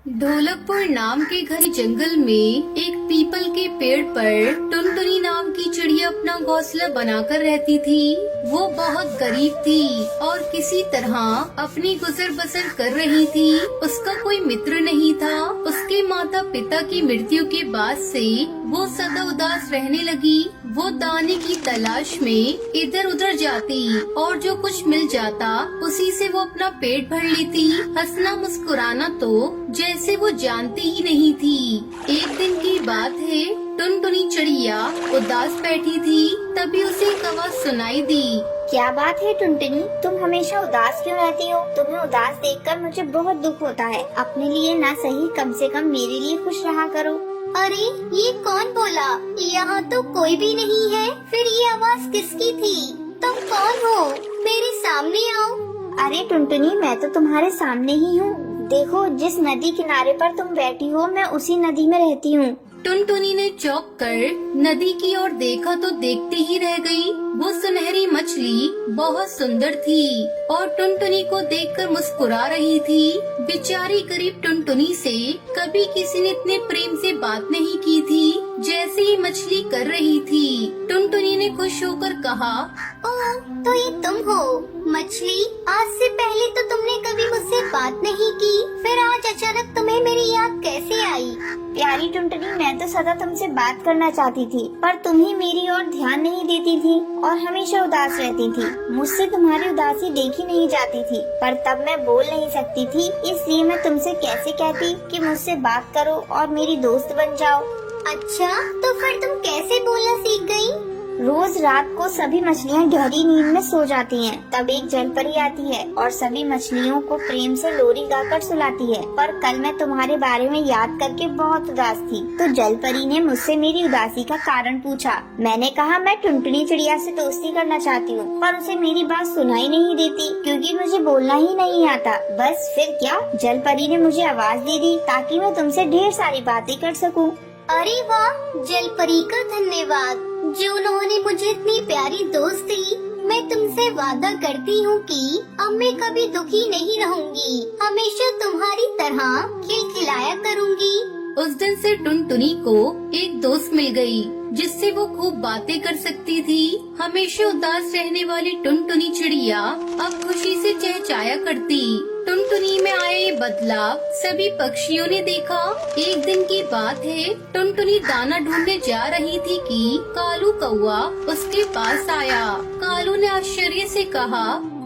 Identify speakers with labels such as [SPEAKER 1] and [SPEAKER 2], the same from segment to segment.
[SPEAKER 1] ढोलकपुर नाम के घने जंगल में एक पीपल के पेड़ पर टुनटुनी नाम की चिड़िया अपना घोंसला बनाकर रहती थी। वो बहुत गरीब थी और किसी तरह अपनी गुजर बसर कर रही थी। उसका कोई मित्र नहीं था। उसके माता पिता की मृत्यु के बाद से वो सदा उदास रहने लगी। वो दाने की तलाश में इधर उधर जाती और जो कुछ मिल जाता उसी से वो अपना पेट भर लेती। हंसना मुस्कुराना तो जैसे वो जानती ही नहीं थी। एक दिन की बात है, टुनटुनी चिड़िया उदास बैठी थी, तभी उसे एक आवाज सुनाई दी।
[SPEAKER 2] क्या बात है टुनटुनी, तुम हमेशा उदास क्यों रहती हो? तुम्हें उदास देखकर मुझे बहुत दुख होता है। अपने लिए ना सही, कम से कम मेरे लिए खुश रहा करो।
[SPEAKER 3] अरे ये कौन बोला? यहाँ तो कोई भी नहीं है। फिर ये आवाज किसकी थी? तुम कौन हो? मेरे सामने आओ।
[SPEAKER 2] अरे टुनटुनी, मैं तो तुम्हारे सामने ही हूँ। देखो, जिस नदी किनारे पर तुम बैठी हो, मैं उसी नदी में रहती हूँ।
[SPEAKER 1] टुनटुनी ने चौंक कर नदी की ओर देखा तो देखते ही रह गई। वो सुनहरी मछली बहुत सुंदर थी और टुनटुनी को देखकर मुस्कुरा रही थी। बेचारी गरीब टुनटुनी से कभी किसी ने इतने प्रेम से बात नहीं की थी जैसे ही मछली कर रही थी। टुनटुनी ने खुश होकर कहा,
[SPEAKER 3] ओह, तो ये तुम हो मछली। आज से पहले तो तुमने कभी मुझसे बात नहीं की, फिर आज अचानक तुम्हें मेरी याद कैसे आई?
[SPEAKER 2] प्यारी टुनटुनी, मैं तो सदा तुमसे बात करना चाहती थी, पर तुम ही मेरी ओर ध्यान नहीं देती थी और हमेशा उदास रहती थी। मुझसे तुम्हारी उदासी देखी नहीं जाती थी, पर तब मैं बोल नहीं सकती थी, इसलिए मैं तुमसे कैसे कहती कि मुझसे बात करो और मेरी दोस्त बन जाओ।
[SPEAKER 3] अच्छा, तो फिर तुम कैसे बोलना सीख गई?
[SPEAKER 2] रोज रात को सभी मछलियाँ गहरी नींद में सो जाती हैं। तब एक जलपरी आती है और सभी मछलियों को प्रेम से लोरी गाकर सुलाती है। पर कल मैं तुम्हारे बारे में याद करके बहुत उदास थी, तो जलपरी ने मुझसे मेरी उदासी का कारण पूछा। मैंने कहा मैं टुनटुनी चिड़िया से दोस्ती करना चाहती हूँ, पर उसे मेरी बात सुनाई नहीं देती क्योंकि मुझे बोलना ही नहीं आता। बस फिर क्या, जलपरी ने मुझे आवाज दे दी ताकि मैं तुमसे ढेर सारी बातें कर सकूँ।
[SPEAKER 3] अरे वाह, जलपरी का धन्यवाद जो उन्होंने मुझे इतनी प्यारी दोस्त दी। मैं तुमसे वादा करती हूँ कि अब मैं कभी दुखी नहीं रहूँगी, हमेशा तुम्हारी तरह खिलखिलाया करूँगी।
[SPEAKER 1] उस दिन से टुनटुनी को एक दोस्त मिल गई जिससे वो खूब बातें कर सकती थी। हमेशा उदास रहने वाली टुनटुनी चिड़िया अब खुशी से चहचहाया करती। टुनटुनी में आया ये बदलाव सभी पक्षियों ने देखा। एक दिन की बात है, टुनटुनी दाना ढूंढने जा रही थी कि कालू कौआ उसके पास आया। कालू ने आश्चर्य से कहा,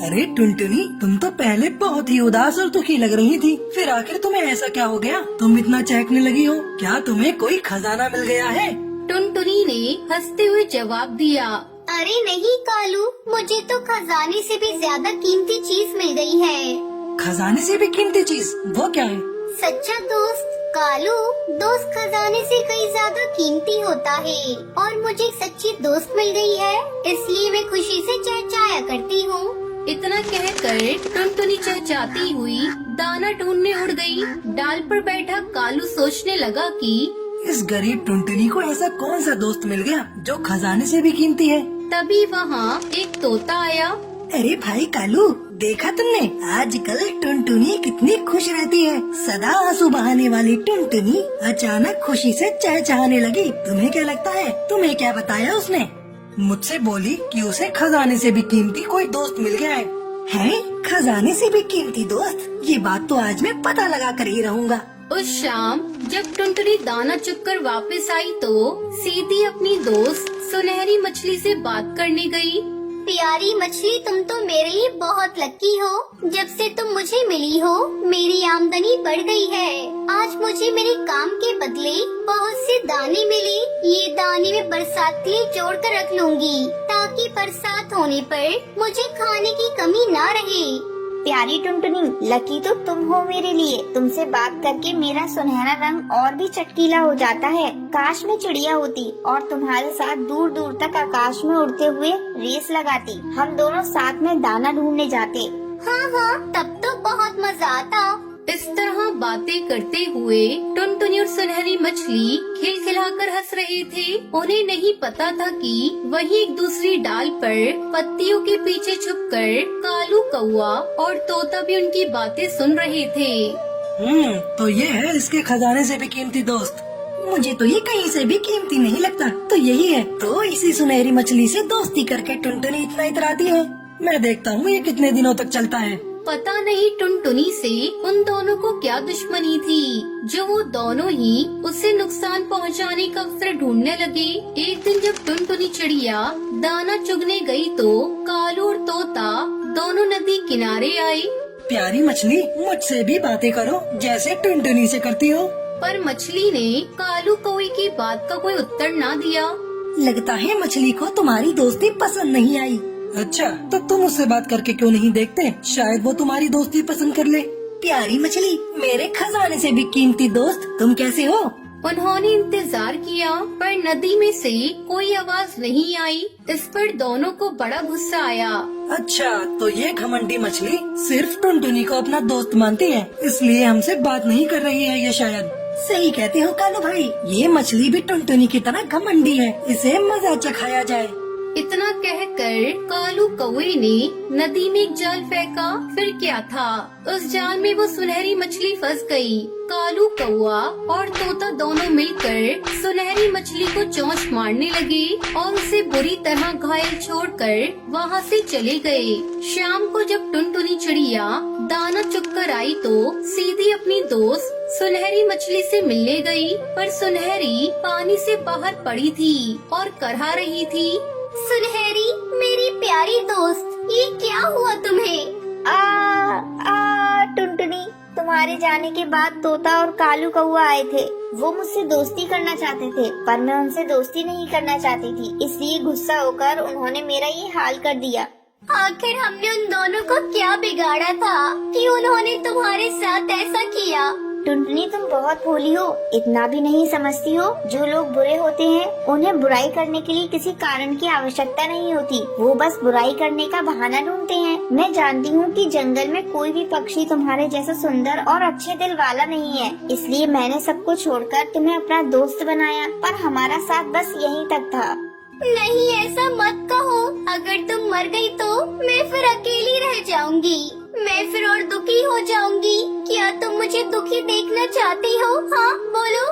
[SPEAKER 4] अरे टुनटुनी, तुम तो पहले बहुत ही उदास और दुखी लग रही थी, फिर आखिर तुम्हें ऐसा क्या हो गया? तुम इतना चहकने लगी हो, क्या तुम्हें कोई खजाना मिल गया है?
[SPEAKER 1] टुनटुनी ने हंसते हुए जवाब दिया,
[SPEAKER 3] अरे नहीं कालू, मुझे तो खजाने से भी ज्यादा कीमती चीज मिल गई है।
[SPEAKER 4] खजाने से भी कीमती चीज? वो क्या है?
[SPEAKER 3] सच्चा दोस्त कालू। दोस्त खजाने से कई ज्यादा कीमती होता है और मुझे एक सच्ची दोस्त मिल गई है, इसलिए मैं खुशी से चहचहाया करती हूँ।
[SPEAKER 1] इतना कहकर टुनटुनी चहचहाती हुई दाना ढूंढने उड़ गई। डाल पर बैठा कालू सोचने लगा कि
[SPEAKER 4] इस गरीब टुनटुनी को ऐसा कौन सा दोस्त मिल गया जो खजाने से भी कीमती है।
[SPEAKER 1] तभी वहाँ एक तोता आया।
[SPEAKER 4] अरे भाई कालू, देखा तुमने आजकल टुनटुनी कितनी खुश रहती है। सदा आंसू बहाने वाली टुनटुनी अचानक खुशी से चहचहाने लगी। तुम्हें क्या लगता है, तुम्हें क्या बताया उसने? मुझसे बोली कि उसे खजाने से भी कीमती कोई दोस्त मिल गया है। हैं? खजाने से भी कीमती दोस्त? ये बात तो आज मैं पता लगा कर ही रहूँगा।
[SPEAKER 1] उस शाम जब टुनटुनी दाना चुगकर वापस आई तो सीधी अपनी दोस्त सुनहरी मछली से बात करने गई।
[SPEAKER 3] प्यारी मछली, तुम तो मेरे लिए बहुत लकी हो। जब से तुम मुझे मिली हो, मेरी आमदनी बढ़ गई है। आज मुझे मेरे काम के बदले बहुत से दाने मिले। ये दाने मैं बरसात के लिए जोड़ कर रख लूंगी ताकि बरसात होने पर मुझे खाने की कमी ना रहे।
[SPEAKER 2] प्यारी टुनटुनी, लकी तो तुम हो मेरे लिए। तुमसे बात करके मेरा सुनहरा रंग और भी चटकीला हो जाता है। काश मैं चिड़िया होती और तुम्हारे साथ दूर दूर तक आकाश में उड़ते हुए रेस लगाती। हम दोनों साथ में दाना ढूंढने जाते।
[SPEAKER 3] हाँ हाँ, तब तो बहुत मजा आता।
[SPEAKER 1] इस तरह बातें करते हुए टुनटुनी और सुनहरी मछली खिलखिलाकर हंस रहे थे। उन्हें नहीं पता था कि वहीं एक दूसरी डाल पर पत्तियों के पीछे छुपकर कालू कौआ और तोता भी उनकी बातें सुन रहे थे।
[SPEAKER 4] तो ये है इसके खजाने से भी कीमती दोस्त। मुझे तो ये कहीं से भी कीमती नहीं लगता, तो यही है। तो इसी सुनहरी मछली से दोस्ती करके टुनटुनी इतना इतराती है। मैं देखता हूँ ये कितने दिनों तक चलता है।
[SPEAKER 1] पता नहीं टुनटुनी से उन दोनों को क्या दुश्मनी थी, जो वो दोनों ही उसे नुकसान पहुंचाने का अवसर ढूंढने लगे। एक दिन जब टुनटुनी चिड़िया दाना चुगने गई तो कालू और तोता दोनों नदी किनारे आए।
[SPEAKER 4] प्यारी मछली, मुझसे भी बातें करो जैसे टुनटुनी से करती हो।
[SPEAKER 1] पर मछली ने कालू कौवे की बात का कोई उत्तर ना दिया।
[SPEAKER 4] लगता है मछली को तुम्हारी दोस्ती पसंद नहीं आई। अच्छा, तो तुम उससे बात करके क्यों नहीं देखते, शायद वो तुम्हारी दोस्ती पसंद कर ले। प्यारी मछली, मेरे खजाने से भी कीमती दोस्त, तुम कैसे हो?
[SPEAKER 1] उन्होंने इंतजार किया पर नदी में से कोई आवाज नहीं आई। इस पर दोनों को बड़ा गुस्सा आया।
[SPEAKER 4] अच्छा, तो ये घमंडी मछली सिर्फ टुनटुनी को अपना दोस्त मानती है, इसलिए हमसे बात नहीं कर रही है ये शायद। सही कहते हो कालू भाई, ये मछली भी टुनटुनी की तरह घमंडी है, इसे मजा चखाया जाए।
[SPEAKER 1] इतना कहकर कालू कौवे ने नदी में एक जाल फेंका। फिर क्या था, उस जाल में वो सुनहरी मछली फंस गई। कालू कौवा और तोता दोनों मिलकर सुनहरी मछली को चोंच मारने लगे और उसे बुरी तरह घायल छोड़कर वहाँ से चले गए। शाम को जब टुनटुनी चिड़िया दाना चुगकर आई तो सीधी अपनी दोस्त सुनहरी मछली से मिलने गई, पर सुनहरी पानी से बाहर पड़ी थी और करहा रही थी।
[SPEAKER 3] सुनहरी, मेरी प्यारी दोस्त, ये क्या हुआ तुम्हें?
[SPEAKER 2] टुनटुनी, तुम्हारे जाने के बाद तोता और कालू कौवा आए थे। वो मुझसे दोस्ती करना चाहते थे, पर मैं उनसे दोस्ती नहीं करना चाहती थी, इसलिए गुस्सा होकर उन्होंने मेरा ये हाल कर दिया।
[SPEAKER 3] आखिर हमने उन दोनों को क्या बिगाड़ा था कि उन्होंने तुम्हारे साथ ऐसा किया?
[SPEAKER 2] टुनटुनी, तुम बहुत भोली हो, इतना भी नहीं समझती हो। जो लोग बुरे होते हैं उन्हें बुराई करने के लिए किसी कारण की आवश्यकता नहीं होती, वो बस बुराई करने का बहाना ढूंढते हैं। मैं जानती हूँ कि जंगल में कोई भी पक्षी तुम्हारे जैसा सुंदर और अच्छे दिल वाला नहीं है, इसलिए मैंने सबको छोड़कर तुम्हें अपना दोस्त बनाया, पर हमारा साथ बस यहीं तक था।
[SPEAKER 3] नहीं, ऐसा मत कहो। अगर तुम मर गई तो मैं फिर अकेली रह जाऊंगी, मैं फिर और दुखी हो जाऊंगी। क्या तुम मुझे दुखी देखना चाहती हो? हाँ, बोलो।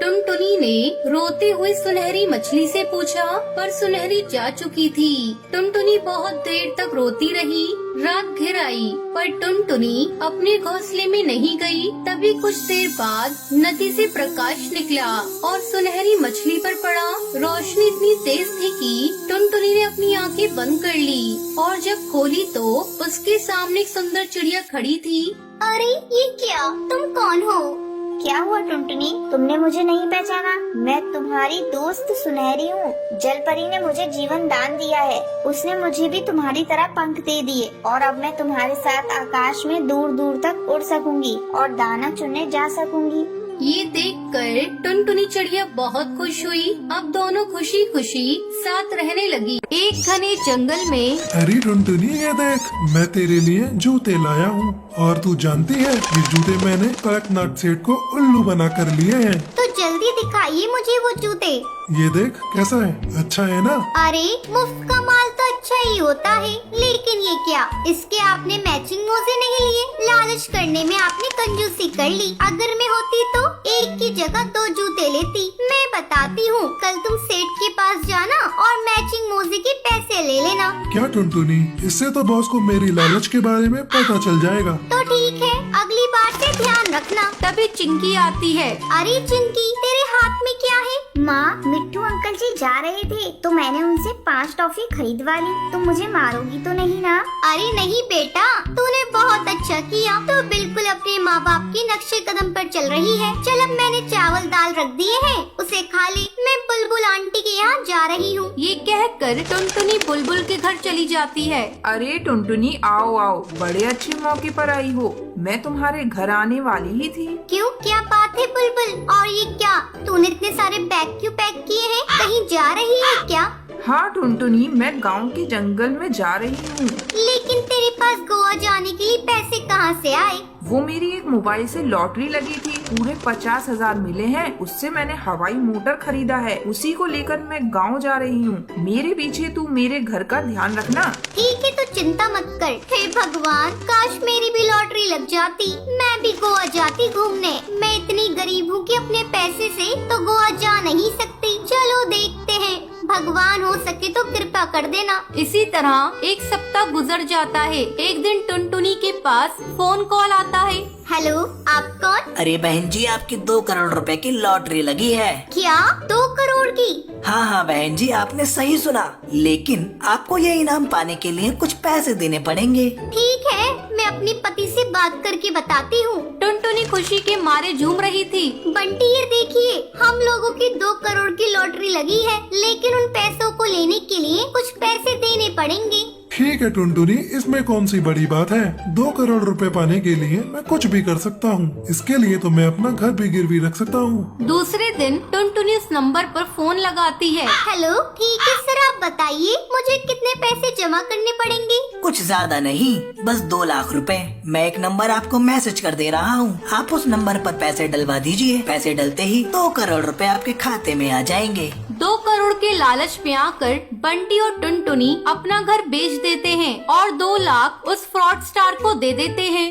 [SPEAKER 1] टुनटुनी ने रोते हुए सुनहरी मछली से पूछा, पर सुनहरी जा चुकी थी। टुनटुनी बहुत देर तक रोती रही। रात घिर आई पर टुनटुनी अपने घोंसले में नहीं गई। तभी कुछ देर बाद नदी से प्रकाश निकला और सुनहरी मछली पर पड़ा। रोशनी इतनी तेज थी कि टुनटुनी ने अपनी आंखें बंद कर ली और जब खोली तो उसके सामने एक सुंदर चिड़िया खड़ी थी।
[SPEAKER 3] अरे, ये क्या? तुम कौन हो?
[SPEAKER 2] क्या हुआ टुनटुनी, तुमने मुझे नहीं पहचाना? मैं तुम्हारी दोस्त सुनहरी हूँ। जलपरी ने मुझे जीवन दान दिया है, उसने मुझे भी तुम्हारी तरह पंख दे दिए और अब मैं तुम्हारे साथ आकाश में दूर दूर तक उड़ सकूंगी और दाना चुनने जा सकूंगी।
[SPEAKER 1] ये देखकर टुनटुनी चिड़िया बहुत खुश हुई। अब दोनों खुशी खुशी साथ रहने लगी। एक घने जंगल में
[SPEAKER 5] अरे टुनटुनी, ये देख, मैं तेरे लिए जूते लाया हूँ और तू जानती है ये जूते मैंने कड़कनाथ सेठ को उल्लू बना कर लिए हैं।
[SPEAKER 3] तो जल्दी दिखाइए मुझे वो जूते।
[SPEAKER 5] ये देख कैसा है, अच्छा है ना?
[SPEAKER 3] अरे, मुफ्त का माल तो अच्छा ही होता है, लेकिन ये क्या? इसके आपने मैचिंग मोजे नहीं लिए? लालच करने में आपने कंजूसी कर ली। अगर मैं होती तो एक की जगह 2 जूते लेती। मैं बताती हूँ, कल तुम सेठ के पास जाना और मैचिंग मोजे के पैसे ले लेना।
[SPEAKER 5] क्या टुनटुनी, इससे तो बॉस को मेरी लालच के बारे में पता चल जाएगा।
[SPEAKER 3] तो ठीक है, अगली बार से ध्यान रखना।
[SPEAKER 1] तभी चिंकी आती है।
[SPEAKER 3] अरे चिंकी, तेरे हाथ में क्या है?
[SPEAKER 2] माँ, मिट्टू अंकल जी जा रहे थे तो मैंने उनसे 5 टॉफी खरीदवा ली। तुम मुझे मारोगी तो नहीं ना?
[SPEAKER 3] अरे नहीं बेटा, तूने बहुत अच्छा किया। तो बिल्कुल अपने माँ बाप के नक्शे कदम पर चल रही है। चल, अब मैंने चावल दाल रख दिए हैं, उसे खा ले। मैं बुलबुल आंटी के यहाँ जा रही हूँ।
[SPEAKER 1] ये कहकर टुनटुनी बुलबुल के घर चली जाती है।
[SPEAKER 6] अरे टुनटुनी, आओ आओ, बड़े अच्छे मौके पर आई हो। मैं तुम्हारे घर आने वाली ही थी।
[SPEAKER 3] क्यों, क्या बात है बुलबुल? और ये क्या, तूने इतने सारे बैग क्यों पैक किए हैं? कहीं जा रही है क्या?
[SPEAKER 6] हाँ टुनटुनी, मैं गांव के जंगल में जा रही हूँ।
[SPEAKER 3] लेकिन तेरे पास गोवा जाने के लिए पैसे कहाँ से आए?
[SPEAKER 6] वो मेरी एक मोबाइल से लॉटरी लगी थी, पूरे 50,000 मिले हैं। उससे मैंने हवाई मोटर खरीदा है, उसी को लेकर मैं गांव जा रही हूँ। मेरे पीछे तू मेरे घर का ध्यान रखना।
[SPEAKER 3] ठीक है, तो चिंता मत कर। हे भगवान, काश मेरी भी लॉटरी लग जाती, मैं भी गोवा जाती घूमने। मैं इतनी गरीब हूँ कि अपने पैसे से तो गोवा जा नहीं सकती। चलो देखते हैं, भगवान हो सके तो कृपा कर देना।
[SPEAKER 1] इसी तरह एक सप्ताह गुजर जाता है। एक दिन टुनटुनी के पास फोन कॉल आता है।
[SPEAKER 3] हेलो, आप कौन?
[SPEAKER 7] अरे बहन जी, आपकी 2 करोड़ रुपए की लॉटरी लगी है।
[SPEAKER 3] क्या 2 करोड़ की?
[SPEAKER 7] हाँ हाँ बहन जी, आपने सही सुना, लेकिन आपको ये इनाम पाने के लिए कुछ पैसे देने पड़ेंगे।
[SPEAKER 3] ठीक है, मैं अपने पति से बात करके बताती हूँ।
[SPEAKER 1] टुनटुनी खुशी के मारे झूम रही थी।
[SPEAKER 3] बंटी, ये देखिए, हम लोगों की 2 करोड़ की लॉटरी लगी है, लेकिन उन पैसों को लेने के लिए कुछ पैसे देने पड़ेंगे।
[SPEAKER 5] ठीक है टुनटुनी, इसमें कौन सी बड़ी बात है। 2 करोड़ रुपए पाने के लिए मैं कुछ भी कर सकता हूँ। इसके लिए तो मैं अपना घर भी गिरवी रख सकता हूँ।
[SPEAKER 1] दूसरे दिन टुनटुनी उस नंबर पर फोन लगाती है।
[SPEAKER 3] हेलो, ठीक है सर, आप बताइए मुझे कितने पैसे जमा करने पड़ेंगे?
[SPEAKER 7] कुछ ज्यादा नहीं, बस 2 लाख रुपए। मैं एक नंबर आपको मैसेज कर दे रहा हूँ, आप उस नंबर पर पैसे डलवा दीजिए। पैसे डलते ही 2 करोड़ रुपए आपके खाते में आ जाएंगे।
[SPEAKER 1] 2 करोड़ के लालच में आकर बंटी और टुनटुनी अपना घर बेच देते हैं और 2 लाख उस फ्रॉड स्टार को दे देते हैं।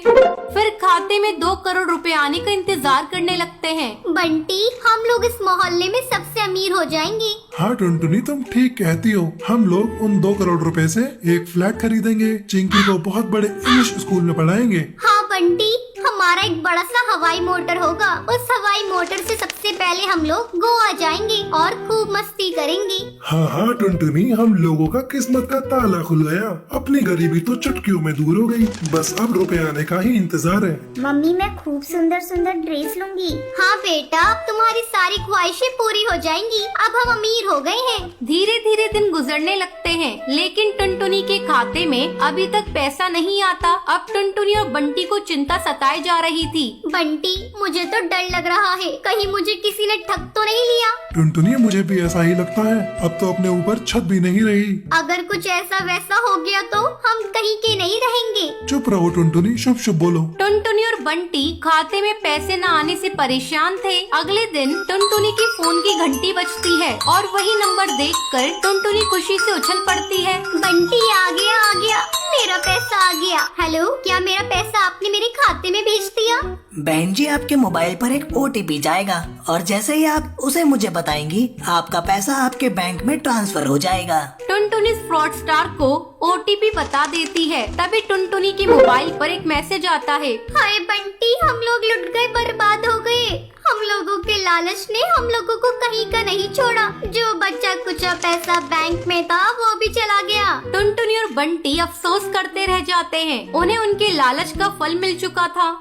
[SPEAKER 1] फिर खाते में 2 करोड़ रुपए आने का इंतजार करने लगते हैं।
[SPEAKER 3] बंटी, हम लोग इस मोहल्ले में सबसे अमीर हो जाएंगे।
[SPEAKER 5] हाँ टुनटुनी, तुम ठीक कहती हो। हम लोग उन 2 करोड़ रुपए से एक फ्लैट खरीदेंगे, चिंकी को बहुत बड़े इंग्लिश स्कूल में पढ़ाएंगे।
[SPEAKER 3] हाँ बंटी, हमारा एक बड़ा सा हवाई मोटर होगा। उस हवाई मोटर से सबसे पहले हम लोग गोवा जाएंगे और खूब मस्ती करेंगे।
[SPEAKER 5] हाँ हाँ टुनटुनी, हम लोगों का किस्मत का ताला खुल गया। अपनी गरीबी तो चुटकियों में दूर हो गई। बस अब रुपए आने का ही इंतजार है।
[SPEAKER 2] मम्मी, मैं खूब सुंदर सुंदर ड्रेस लूंगी।
[SPEAKER 3] हाँ बेटा, अब तुम्हारी सारी ख्वाहिशें पूरी हो जाएंगी। अब हम अमीर हो गए हैं।
[SPEAKER 1] धीरे धीरे दिन गुजरने लगते हैं, लेकिन टुनटुनी के खाते में अभी तक पैसा नहीं आता। अब टुनटुनी और बंटी को चिंता सताए जा रही थी।
[SPEAKER 3] बंटी, मुझे तो डर लग रहा है, कहीं मुझे किसी ने ठग तो नहीं लिया।
[SPEAKER 5] टुनटुनी, मुझे भी ऐसा ही लगता है। अब तो अपने ऊपर छत भी नहीं रही।
[SPEAKER 3] अगर कुछ ऐसा वैसा हो गया तो हम कहीं के नहीं रहेंगे।
[SPEAKER 5] चुप रहो टुनटुनी, शुभ शुभ बोलो।
[SPEAKER 1] टुनटुनी और बंटी खाते में पैसे न आने से परेशान थे। अगले दिन टुनटुनी की फोन की घंटी बजती है और वही नंबर देखकर टुनटुनी खुशी से उछल पड़ती है।
[SPEAKER 3] बंटी, आ गया, मेरा पैसा आ गया। हेलो, क्या मेरा पैसा आपने मेरे खाते में भेज दिया?
[SPEAKER 7] बहन जी, आपके मोबाइल पर एक OTP जाएगा और जैसे ही आप उसे मुझे बताएंगी, आपका पैसा आपके बैंक में ट्रांसफर हो जाएगा।
[SPEAKER 1] टुनटुनी फ्रॉड स्टार को OTP बता देती है। तभी टुनटुनी के मोबाइल पर एक मैसेज आता है।
[SPEAKER 3] हाय बंटी, हम लोग लुट गए, बर्बाद हो गए। हम लोगों के लालच ने हम लोगों को कहीं का नहीं छोड़ा। जो बच्चा कुछ पैसा बैंक में था वो भी चला गया।
[SPEAKER 1] टुनटुनी और बंटी अफसोस करते रह जाते हैं। उन्हें उनके लालच का फल मिल चुका था।